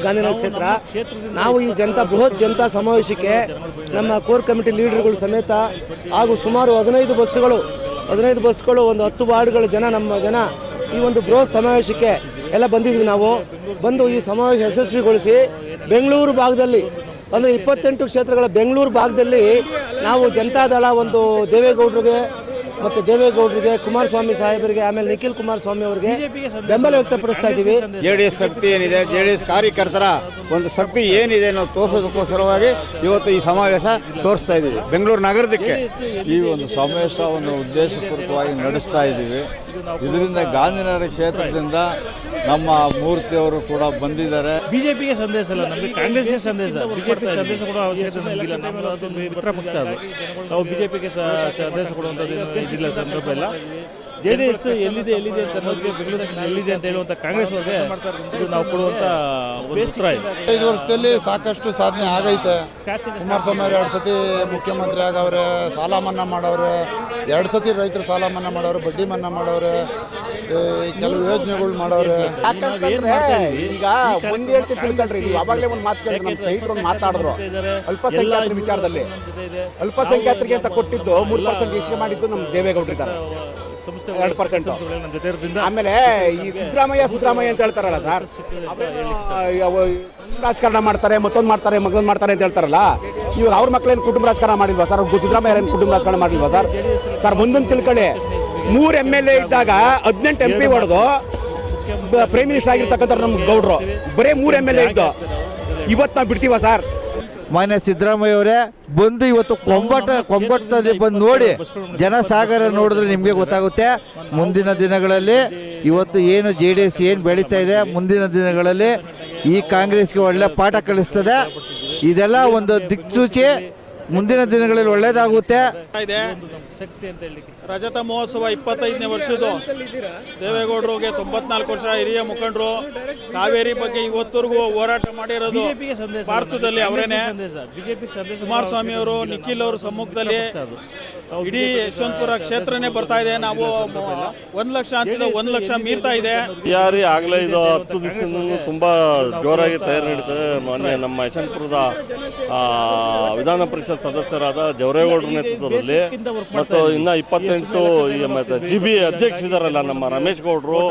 ಗಾಂಧಿನಗರ ಕ್ಷೇತ್ರ ನಾವು ಈ ಬೃಹತ್ ಜನತಾ ಸಮಾವೇಶಕ್ಕೆ ನಮ್ಮ ಕೋರ್ ಕಮಿಟಿ ಲೀಡರ್ಗಳು ಸಮೇತ ಹಾಗೂ ಸುಮಾರು 15 ಬಸ್ಗಳು ಒಂದು 10 ವಾರ್ಡ್ಗಳ ನಮ್ಮ ಜನ ಈ ಒಂದು ಬೃಹತ್ ಸಮಾವೇಶಕ್ಕೆ ಎಲ್ಲ ಬಂದಿದ್ವಿ. ನಾವು ಬಂದು ಈ ಸಮಾವೇಶ ಯಶಸ್ವಿಗೊಳಿಸಿ ಬೆಂಗಳೂರು ಭಾಗದಲ್ಲಿ ಅಂದರೆ 28 ಕ್ಷೇತ್ರಗಳ ಬೆಂಗಳೂರು ಭಾಗದಲ್ಲಿ ನಾವು ಜನತಾದಳ ಒಂದು ದೇವೇಗೌಡರಿಗೆ ಕುಮಾರಸ್ವಾಮಿ ಸಾಹೇಬರಿಗೆ ಆಮೇಲೆ ನಿಖಿಲ್ ಕುಮಾರಸ್ವಾಮಿ ಅವರಿಗೆ ಬೆಂಬಲ ವ್ಯಕ್ತಪಡಿಸ್ತಾ ಇದ್ದೀವಿ. JDS ಶಕ್ತಿ ಏನಿದೆ, JDS ಕಾರ್ಯಕರ್ತರ ಒಂದು ಶಕ್ತಿ ಏನಿದೆ ನಾವು ತೋರಿಸೋದಕ್ಕೋಸ್ಕರವಾಗಿ ಇವತ್ತು ಈ ಸಮಾವೇಶ ತೋರಿಸ್ತಾ ಇದ್ದೀವಿ ಬೆಂಗಳೂರು ನಗರದಕ್ಕೆ. ಈ ಒಂದು ಸಮಾವೇಶವನ್ನು ಉದ್ದೇಶಪೂರ್ವಕವಾಗಿ ನಡೆಸ್ತಾ ಇದ್ದೀವಿ. ಇದರಿಂದ ಗಾಂಧಿನಗರ ಕ್ಷೇತ್ರದಿಂದ ನಮ್ಮ ಮೂರ್ತಿಯವರು ಕೂಡ ಬಂದಿದ್ದಾರೆ. ಬಿಜೆಪಿಗೆ ಸಂದೇಶ ಅಲ್ಲ, ನಮಗೆ ಕಾಂಗ್ರೆಸ್ಗೆ ಸಂದೇಶ. ಬಿಜೆಪಿ ಸಂದೇಶ ಕೊಡೋ ಅವಶ್ಯಕತೆ ನಮಗಿಲ್ಲ. ನಮ್ಮದೊಂದು ಮಿತ್ರ ಪಕ್ಷ ಅದು. ನಾವು ಬಿಜೆಪಿಗೆ ಸಂದೇಶ ಕೊಡುವಂಥದ್ದು ಇಲ್ಲ, ಸಂದರ್ಭ ಇಲ್ಲ. JDS ಎಲ್ಲಿದೆ ಅಂತ ಅನ್ನೋದಕ್ಕೆ ಬೆಂಗಳೂರು ಎಲ್ಲಿದೆ ಅಂತ ಹೇಳುವಂಥ ಕಾಂಗ್ರೆಸ್ ಅವರಿಗೆ ಇದು ನಾವು ಕೊಡುವಂಥ ಒಂದು ಉತ್ತರ ಇದೆ. 5 ವರ್ಷದಲ್ಲಿ ಸಾಕಷ್ಟು ಸಾಧನೆ ಆಗೈತೆ. ಕುಮಾರಸ್ವಾಮಿ ಅವರು 2 ಸತಿ ಮುಖ್ಯಮಂತ್ರಿ ಆಗವ್ರೆ, ಸಾಲ ಮನ್ನಾ ಮಾಡವ್ರೆ, 2 ಸತಿ ರೈತರು ಸಾಲ ಮನ್ನಾ ಮಾಡವ್ರೆ, ಬಡ್ಡಿ ಮನ್ನಾ ಮಾಡವ್ರೆ, ಕೆಲವು ಯೋಜನೆಗಳು ಮಾಡವ್ರೆ. ಈಗ ಒಂದೇ ಹೇಳ್ತಿ ತಿಳ್ಕೊಂಡ್ರಿ, ನೀವು ಅವಾಗಲೇ ಒಂದು ಮಾತು ಕೇಳಿದ್ರೆ ನಮ್ಮ ಸ್ನೇಹಿತರು ಮಾತಾಡಿದ್ರು ಅಲ್ಪಸಂಖ್ಯಾತರ ವಿಚಾರದಲ್ಲಿ. ಅಲ್ಪಸಂಖ್ಯಾತರಿಗೆ ಅಂತ ಕೊಟ್ಟಿದ್ದು 3% ಹೆಚ್ಚಿಗೆ ಮಾಡಿದ್ದು ನಮ್ಮ ದೇವೇಗೌಡರಿದ್ದಾರೆ 2%. ಆಮೇಲೆ ಈ ಸಿದ್ದರಾಮಯ್ಯ ಅಂತ ಹೇಳ್ತಾರಲ್ಲ ಸರ್, ರಾಜಕಾರಣ ಮಾಡ್ತಾರೆ, ಮತ್ತೊಂದು ಮಾಡ್ತಾರೆ ಅಂತ ಹೇಳ್ತಾರಲ್ಲ. ಇವಾಗ ಅವ್ರ ಮಕ್ಕಳೇನು ಕುಟುಂಬ ರಾಜಕಾರಣ ಮಾಡಿಲ್ವಾ ಸರ್? ಸಿದ್ದರಾಮಯ್ಯ ಏನು ಕುಟುಂಬ ರಾಜಕಾರಣ ಮಾಡಿಲ್ವಾ ಸರ್? ಒಂದೊಂದು ತಿಳ್ಕೊಳ್ಳಿ, 3 MLA ಇದ್ದಾಗ 18 MP ಹೊಡೆದು ಪ್ರೈಮ್ ಮಿನಿಸ್ಟರ್ ಆಗಿರ್ತಕ್ಕಂಥ ನಮ್ಮ ಗೌಡ್ರು ಬರೀ 3 MLA ಇದ್ದು. ಇವತ್ತು ನಾವು ಬಿಡ್ತೀವ ಸರ್? ಮಾನ್ಯ ಸಿದ್ದರಾಮಯ್ಯ ಅವರೇ ಬಂದು ಇವತ್ತು ಕೊಂಬಟ್ಟಲ್ಲಿ ಬಂದು ನೋಡಿ, ಜನಸಾಗರ ನೋಡಿದ್ರೆ ನಿಮಗೆ ಗೊತ್ತಾಗುತ್ತೆ. ಮುಂದಿನ ದಿನಗಳಲ್ಲಿ ಇವತ್ತು ಏನು JDS ಏನು ಬೆಳೀತಾ ಇದೆ, ಮುಂದಿನ ದಿನಗಳಲ್ಲಿ ಈ ಕಾಂಗ್ರೆಸ್ಗೆ ಒಳ್ಳೆ ಪಾಠ ಕಲಿಸ್ತದೆ. ಇದೆಲ್ಲ ಒಂದು ದಿಕ್ಸೂಚಿ. ಮುಂದಿನ ದಿನಗಳಲ್ಲಿ ಒಳ್ಳೇದಾಗುತ್ತೆ. ರಜತ ಮಹೋತ್ಸವ 25ನೇ ವರ್ಷದ್ದು. ದೇವೇಗೌಡರಿಗೆ 94 ವರ್ಷ, ಹಿರಿಯ ಮುಖಂಡರು. ಕಾವೇರಿ ಬಗ್ಗೆ ಇವತ್ತರೆಗೂ ಹೋರಾಟ ಮಾಡಿರೋದು ಭಾರತದಲ್ಲಿ ಅವರೇನೆ. ಕುಮಾರಸ್ವಾಮಿ ಅವರು, ನಿಖಿಲ್ ಅವರು ಸಮ್ಮುಖದಲ್ಲಿ ಇಡೀ ಯಶವಂತಪುರ ಕ್ಷೇತ್ರನೇ ಬರ್ತಾ ಇದೆ. ನಾವು 1 ಲಕ್ಷ ಅಂತಿದ್ದ 1 ಲಕ್ಷ ಮೀರ್ತಾ ಇದೆ. ಯಾರಿ ಆಗಲೇ ಇದು 10 ದಿವಸದಿಂದ ತುಂಬಾ ಜೋರಾಗಿ ತಯಾರಿ ನಡೀತದೆ. ಮೊನ್ನೆ ನಮ್ಮ ಯಶವಂತಪುರದ ವಿಧಾನ ಪರಿಷತ್ ಸದಸ್ಯರಾದ ಜವರೇಗೌಡರ ನೇತೃತ್ವದಲ್ಲಿ ಮತ್ತು ಇನ್ನ 28 GB ಅಧ್ಯಕ್ಷರಿದ್ದಾರಲ್ಲ ನಮ್ಮ ರಮೇಶ್ ಗೌಡರು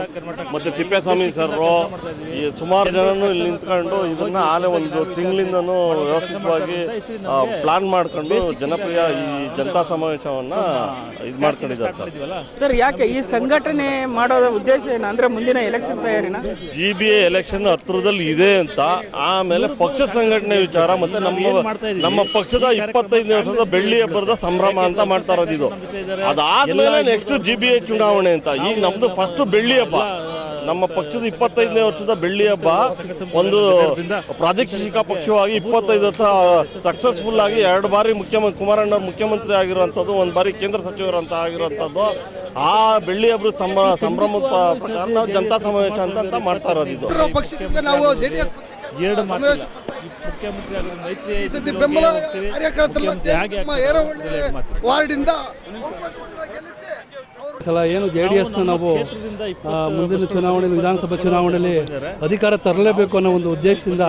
ಮತ್ತು ತಿಪ್ಪೇಸ್ವಾಮಿ ಸರ್ರು, ಈ ಸುಮಾರು ಜನನು ಇಲ್ಲಿ ನಿಂತ್ಕೊಂಡು ಇದನ್ನ ಆಲೆ ಒಂದು ತಿಂಗಳಿಂದನೂ ವ್ಯವಸ್ಥಿತವಾಗಿ ಪ್ಲಾನ್ ಮಾಡ್ಕೊಂಡು ಜನಪ್ರಿಯ ಈ ಜನತಾ ಸಮಾವೇಶವನ್ನ ಇದು ಮಾಡ್ಕೊಂಡಿದ್ದಾರೆ ಸರ್. ಯಾಕೆ ಈ ಸಂಘಟನೆ ಮಾಡೋ ಉದ್ದೇಶ ಏನು ಅಂದ್ರೆ ಮುಂದಿನ ಎಲೆಕ್ಷನ್ ತಯಾರಿನ? GBA ಎಲೆಕ್ಷನ್ ಹತ್ರದಲ್ಲಿ ಇದೆ ಅಂತ, ಆಮೇಲೆ ಪಕ್ಷ ಸಂಘಟನೆ ವಿಚಾರ ಮತ್ತೆ ನಮ್ಮ ಪಕ್ಷದ 25ನೇ ವರ್ಷದ ಬೆಳ್ಳಿ ಹಬ್ಬದ ಸಂಭ್ರಮ ಅಂತ ಮಾಡ್ತಾ ಇರೋದು ಇದು. ಅದಾದ್ಮೇಲೆ ನೆಕ್ಸ್ಟ್ GBA ಚುನಾವಣೆ ಅಂತ. ಈಗ ನಮ್ದು ಫಸ್ಟ್ ಬೆಳ್ಳಿ ಹಬ್ಬ, ನಮ್ಮ ಪಕ್ಷದ 25ನೇ ವರ್ಷದ ಬೆಳ್ಳಿ ಹಬ್ಬ. ಒಂದು ಪ್ರಾದೇಶಿಕ ಪಕ್ಷವಾಗಿ 25 ವರ್ಷ ಸಕ್ಸಸ್ಫುಲ್ ಆಗಿ 2 ಬಾರಿ ಕುಮಾರಣ್ಣವ್ರು ಮುಖ್ಯಮಂತ್ರಿ ಆಗಿರುವಂಥದ್ದು, 1 ಬಾರಿ ಕೇಂದ್ರ ಸಚಿವರಂತ ಆಗಿರುವಂಥದ್ದು. ಆ ಬೆಳ್ಳಿ ಹಬ್ಬದ ಸಂಭ್ರಮದ ಪ್ರಕಾರ ನಾವು ಜನತಾ ಸಮಾವೇಶ ಅಂತ ಮಾಡ್ತಾ ಇರೋದು ಇದು. ಪಕ್ಷದಿಂದ ನಾವು JDS ಬೆಂಬಲ ವಾರ್ಡಿಂದ ಸಲ ಏನು JDSನ ನಾವು ಮುಂದಿನ ಚುನಾವಣೆಯಲ್ಲಿ, ವಿಧಾನಸಭಾ ಚುನಾವಣೆಯಲ್ಲಿ ಅಧಿಕಾರ ತರಲೇಬೇಕು ಅನ್ನೋ ಒಂದು ಉದ್ದೇಶದಿಂದ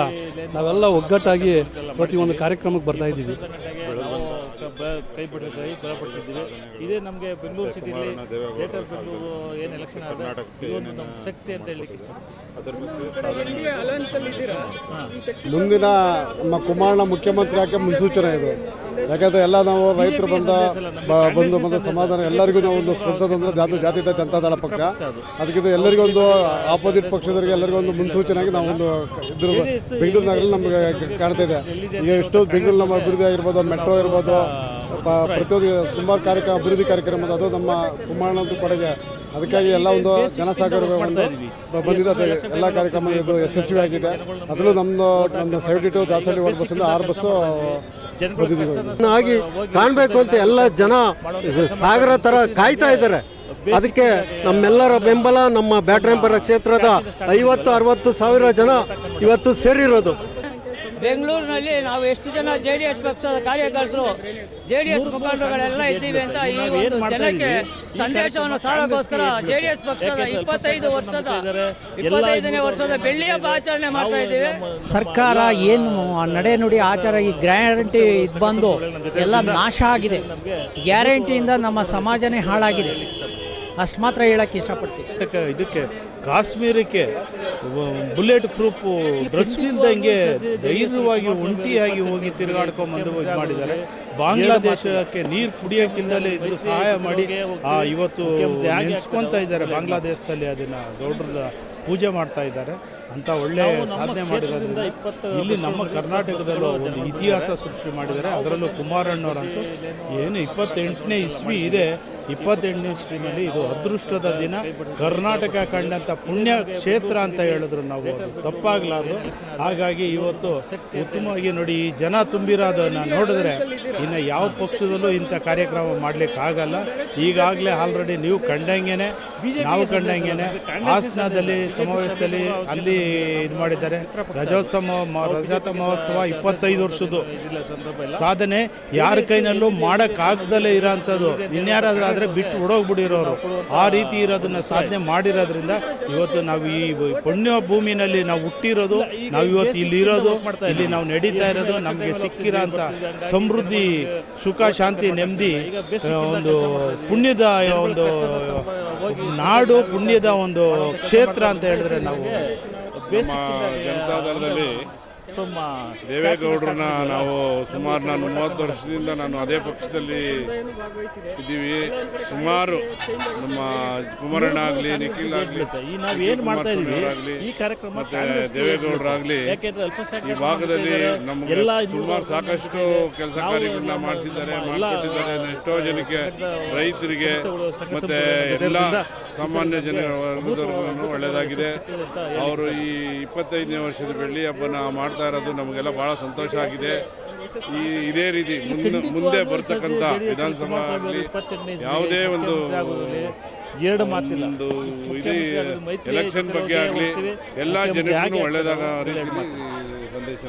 ನಾವೆಲ್ಲ ಒಗ್ಗಟ್ಟಾಗಿ ಇವತ್ತು ಈ ಒಂದು ಕಾರ್ಯಕ್ರಮಕ್ಕೆ ಬರ್ತಾ ಇದ್ದೀವಿ. ಬಲಪಡಿಸಿದ್ದೀವಿ. ಇದೇ ನಮಗೆ ಬೆಂಗಳೂರು ಸಿಟಿಲಿ ಗ್ರೇಟರ್ ಬೆಂಗಳೂರು ಏನು ಎಲೆಕ್ಷನ್ ಆದ ಇದೊಂದು ನಮ್ಮ ಶಕ್ತಿ ಅಂತ ಹೇಳಲಿಕ್ಕೆ ಮುಂದಿನ ನಮ್ಮ ಕುಮಾರಣ್ಣ ಮುಖ್ಯಮಂತ್ರಿ ಆಕೆ ಮುನ್ಸೂಚನೆ ಇದು. ಯಾಕಂದರೆ ಎಲ್ಲ ನಾವು ರೈತರು ಬಂದ ಸಮಾಧಾನ ಎಲ್ಲರಿಗೂ ನಾವು ಒಂದು ಸ್ಪಂದಿಸೋದಂದ್ರೆ ಜಾತ್ಯತೀತ ಜನತಾದಳ ಪಕ್ಷ. ಅದಕ್ಕಿಂತ ಎಲ್ಲರಿಗೂ ಒಂದು ಆಪೋಸಿಟ್ ಪಕ್ಷದವರಿಗೆ ಎಲ್ಲರಿಗೂ ಒಂದು ಮುನ್ಸೂಚನೆಯಾಗಿ ನಾವು ಒಂದು ಇದ್ರ ಬೆಂಗಳೂರು ನಗರಲ್ಲಿ ನಮಗೆ ಕಾಣ್ತಾ ಇದೆ. ಈಗ ಎಷ್ಟು ಬೆಂಗಳೂರು ನಮ್ಮ ಅಭಿವೃದ್ಧಿ ಆಗಿರ್ಬೋದು, ಮೆಟ್ರೋ ಇರ್ಬೋದು, ಪ್ರತಿಯೊಂದು ಸುಮಾರು ಅಭಿವೃದ್ಧಿ ಕಾರ್ಯಕ್ರಮ ಅದು ನಮ್ಮ ಕುಮಾರಣ್ಣದ್ದು ಕೊಡುಗೆ. ಅದಕ್ಕಾಗಿ ಎಲ್ಲ ಒಂದು ಜನಸಾಗರ ಒಂದು ಬಂದಿದೆ. ಎಲ್ಲ ಕಾರ್ಯಕ್ರಮ ಇದು ಯಶಸ್ವಿಯಾಗಿದೆ. ಅದರಲ್ಲೂ ನಮ್ಮ 72 ದಾಸಹಳ್ಳಿ ವಾರ್ಡ್ ಬಸ್ಸಿಂದ 6 ಬಸ್ಸು ಆಗಿ ಕಾಣಬೇಕು ಅಂತ ಎಲ್ಲ ಜನ ಸಾಗರ ಥರ ಕಾಯ್ತಾ ಇದ್ದಾರೆ. ಅದಕ್ಕೆ ನಮ್ಮೆಲ್ಲರ ಬೆಂಬಲ, ನಮ್ಮ ಬ್ಯಾಟರಾಯನಪುರ ಕ್ಷೇತ್ರದ 50-60 ಸಾವಿರ ಜನ ಇವತ್ತು ಸೇರಿರೋದು. ಬೆಂಗಳೂರಿನಲ್ಲಿ ನಾವು ಎಷ್ಟು ಜನ JDS ಪಕ್ಷದ ಕಾರ್ಯಕರ್ತರು JDS ಮುಖಂಡರುಗಳೆಲ್ಲ ಇದ್ದೀವಿ ಅಂತ ಈ ಒಂದು ಜನಕ್ಕೆ ಸಂದೇಶವನ್ನು ಸಾರಕ್ಕೋಸ್ಕರ JDS ಪಕ್ಷದ 25ನೇ ವರ್ಷದ ಬೆಳ್ಳಿ ಹಬ್ಬ ಆಚರಣೆ ಮಾಡ್ತಾ ಇದ್ದೀವಿ. ಸರ್ಕಾರ ಏನು ನಡೆನುಡಿ ಆಚಾರ ಈ ಗ್ಯಾರಂಟಿ ಇದು ಬಂದು ಎಲ್ಲ ನಾಶ ಆಗಿದೆ. ಗ್ಯಾರಂಟಿಯಿಂದ ನಮ್ಮ ಸಮಾಜನೇ ಹಾಳಾಗಿದೆ. ಅಷ್ಟು ಮಾತ್ರ ಹೇಳಕ್ಕೆ ಇಷ್ಟಪಡ್ತೀನಿ. ಇದಕ್ಕೆ ಕಾಶ್ಮೀರಕ್ಕೆ ಬುಲೆಟ್ ಪ್ರೂಫ್ ಡ್ರೆಸ್ ಇಲ್ದಂಗೆ ಧೈರ್ಯವಾಗಿ ಒಂಟಿಯಾಗಿ ಹೋಗಿ ತಿರುಗಾಡ್ಕೊಂಬಂದು ಇದು ಮಾಡಿದ್ದಾರೆ. ಬಾಂಗ್ಲಾದೇಶಕ್ಕೆ ನೀರು ಕುಡಿಯೋಕ್ಕಿಲ್ದಲೇ ಇದ್ರು ಸಹಾಯ ಮಾಡಿ ಇವತ್ತು ನೆನೆಸ್ಕೊತಾ ಇದ್ದಾರೆ. ಬಾಂಗ್ಲಾದೇಶದಲ್ಲಿ ಅದನ್ನು ಗೌಡ್ರದ ಪೂಜೆ ಮಾಡ್ತಾ ಇದ್ದಾರೆ ಅಂತ ಒಳ್ಳೆ ಸಾಧನೆ ಮಾಡಿರೋದ್ರಿಂದ ಇಲ್ಲಿ ನಮ್ಮ ಕರ್ನಾಟಕದಲ್ಲೂ ಒಂದು ಇತಿಹಾಸ ಸೃಷ್ಟಿ ಮಾಡಿದ್ದಾರೆ. ಅದರಲ್ಲೂ ಕುಮಾರಣ್ಣವರಂತೂ ಏನು 28ನೇ ಇಸ್ವಿ ಇದೆ. 28ನೇ ಇಸ್ವಿನಲ್ಲಿ ಇದು ಅದೃಷ್ಟದ ದಿನ. ಕರ್ನಾಟಕ ಕಂಡಂಥ ಪುಣ್ಯ ಕ್ಷೇತ್ರ ಅಂತ ಹೇಳಿದ್ರು ನಾವು, ಅದು ತಪ್ಪಾಗಲಾರ್ದು. ಹಾಗಾಗಿ ಇವತ್ತು ಉತ್ತಮವಾಗಿ ನೋಡಿ, ಈ ಜನ ತುಂಬಿರೋದನ್ನು ನೋಡಿದ್ರೆ ಇನ್ನು ಯಾವ ಪಕ್ಷದಲ್ಲೂ ಇಂಥ ಕಾರ್ಯಕ್ರಮ ಮಾಡಲಿಕ್ಕಾಗಲ್ಲ. ಈಗಾಗಲೇ ಆಲ್ರೆಡಿ ನೀವು ಕಂಡಂಗೆನೆ, ನಾವು ಕಂಡಂಗೆನೆ ಹಾಸನದಲ್ಲಿ ಸಮಾವೇಶದಲ್ಲಿ ಅಲ್ಲಿ ಇದು ಮಾಡಿದ್ದಾರೆ. ರಜತ ಮಹೋತ್ಸವ 25 ವರ್ಷದ್ದು ಸಾಧನೆ ಯಾರ ಕೈನಲ್ಲೂ ಮಾಡೋಕ್ಕಾಗ್ದಲೇ ಇರೋಂಥದ್ದು. ಇನ್ಯಾರಾದ್ರೂ ಆದರೆ ಬಿಟ್ಟು ಹೊಡೋಗ್ಬಿಟ್ಟಿರೋರು ಆ ರೀತಿ ಇರೋದನ್ನ ಸಾಧನೆ ಮಾಡಿರೋದ್ರಿಂದ ಇವತ್ತು ನಾವು ಈ ಪುಣ್ಯ ಭೂಮಿನಲ್ಲಿ ನಾವು ಹುಟ್ಟಿರೋದು, ನಾವು ಇವತ್ತು ಇಲ್ಲಿರೋದು, ಇಲ್ಲಿ ನಾವು ನಡೀತಾ ಇರೋದು, ನಮಗೆ ಸಿಕ್ಕಿರೋ ಅಂಥ ಸಮೃದ್ಧಿ, ಸುಖ, ಶಾಂತಿ, ನೆಮ್ಮದಿ, ಒಂದು ಪುಣ್ಯದ ಒಂದು ನಾಡು, ಪುಣ್ಯದ ಒಂದು ಕ್ಷೇತ್ರ ಅಂತ ಹೇಳಿದ್ರೆ ನಾವು ಜನತಾದಳದಲ್ಲಿ ದೇವೇಗೌಡರನ್ನ ನಾವು ಸುಮಾರು 30 ವರ್ಷದಿಂದ ನಾನು ಅದೇ ಪಕ್ಷದಲ್ಲಿ ಇದ್ದೀವಿ. ಸುಮಾರು ನಮ್ಮ ಕುಮಾರಣ್ಣ ಆಗಲಿ, ನಿಖಿಲ್ ಆಗಲಿ, ಮತ್ತೆ ದೇವೇಗೌಡರಾಗಲಿ ಈ ಭಾಗದಲ್ಲಿ ನಮಗೆ ಸುಮಾರು ಸಾಕಷ್ಟು ಕೆಲಸ ಕಾರ್ಯಗಳನ್ನ ಮಾಡಿಸಿದ್ದಾರೆ, ಮಾಡಿಕೊಟ್ಟಿದ್ದಾರೆ. ಎಷ್ಟೋ ಜನಕ್ಕೆ, ರೈತರಿಗೆ ಮತ್ತೆ ಎಲ್ಲ ಸಾಮಾನ್ಯ ಜನ ವರ್ಗದವರಿಗೂ ಒಳ್ಳೆಯದಾಗಿದೆ. ಅವರು ಈ 25ನೇ ವರ್ಷದ ಬೆಳ್ಳಿ ಹಬ್ಬನ ಮಾಡ್ತಾ ಇರೋದು ನಮಗೆಲ್ಲ ಬಹಳ ಸಂತೋಷ ಆಗಿದೆ. ಇದೇ ರೀತಿ ಮುಂದೆ ಬರ್ತಕ್ಕಂಥ ವಿಧಾನಸಭಾ ಆಗಲಿ, ಯಾವುದೇ ಒಂದು ಇಡೀ ಎಲೆಕ್ಷನ್ ಬಗ್ಗೆ ಆಗಲಿ ಎಲ್ಲ ಜನರಿಗೂ ಒಳ್ಳೆಯದಾಗ ರೀತಿಯಲ್ಲಿ ಸಂದೇಶ